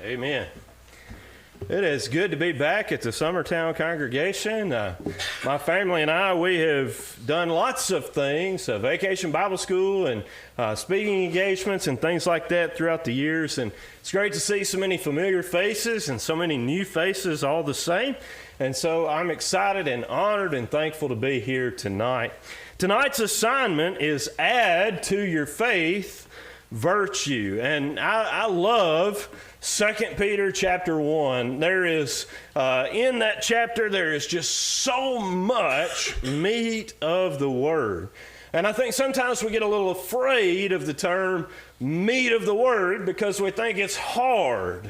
Amen. It is good to be back at the Summertown congregation. My family and I, we have done lots of things, vacation Bible school and speaking engagements and things like that throughout the years. And it's great to see so many familiar faces and so many new faces all the same. And so I'm excited and honored and thankful to be here tonight. Tonight's assignment is add to your faith virtue. And I love 2 Peter chapter 1. There is, in that chapter, there is just so much meat of the Word. And I think sometimes we get a little afraid of the term meat of the Word because we think it's hard.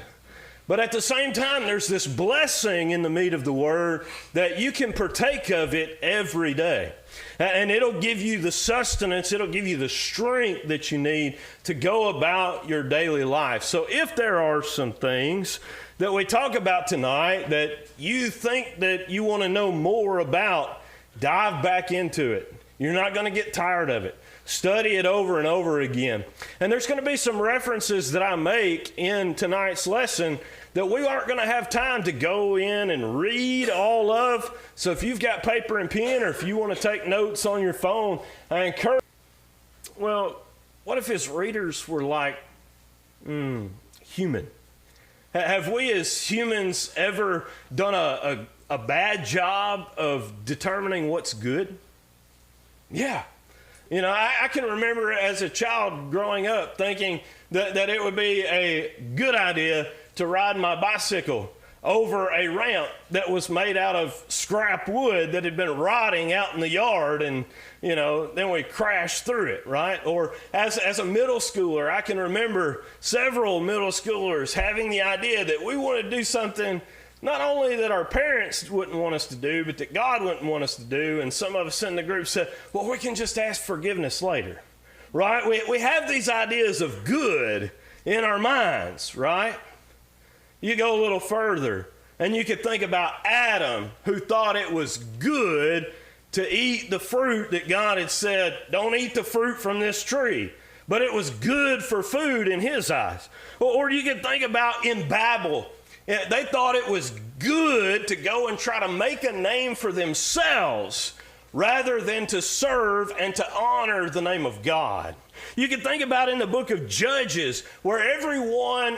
But at the same time, there's this blessing in the meat of the Word that you can partake of it every day. And it'll give you the sustenance, it'll give you the strength that you need to go about your daily life. So if there are some things that we talk about tonight that you think that you want to know more about, dive back into it. You're not going to get tired of it. Study it over and over again. And there's going to be some references that I make in tonight's lesson that we aren't going to have time to go in and read all of. So if you've got paper and pen or if you want to take notes on your phone, I encourage. Well, what if his readers were like human? Have we as humans ever done a bad job of determining what's good? Yeah. You know, I can remember as a child growing up thinking that it would be a good idea to ride my bicycle over a ramp that was made out of scrap wood that had been rotting out in the yard, and, you know, then we crashed through it, right? Or as a middle schooler, I can remember several middle schoolers having the idea that we want to do something not only that our parents wouldn't want us to do, but that God wouldn't want us to do. And some of us in the group said, well, we can just ask forgiveness later, right? We have these ideas of good in our minds, right? You go a little further, and you could think about Adam, who thought it was good to eat the fruit that God had said, don't eat the fruit from this tree. But it was good for food in his eyes. Or you could think about in Babel, they thought it was good to go and try to make a name for themselves rather than to serve and to honor the name of God. You can think about in the book of Judges where everyone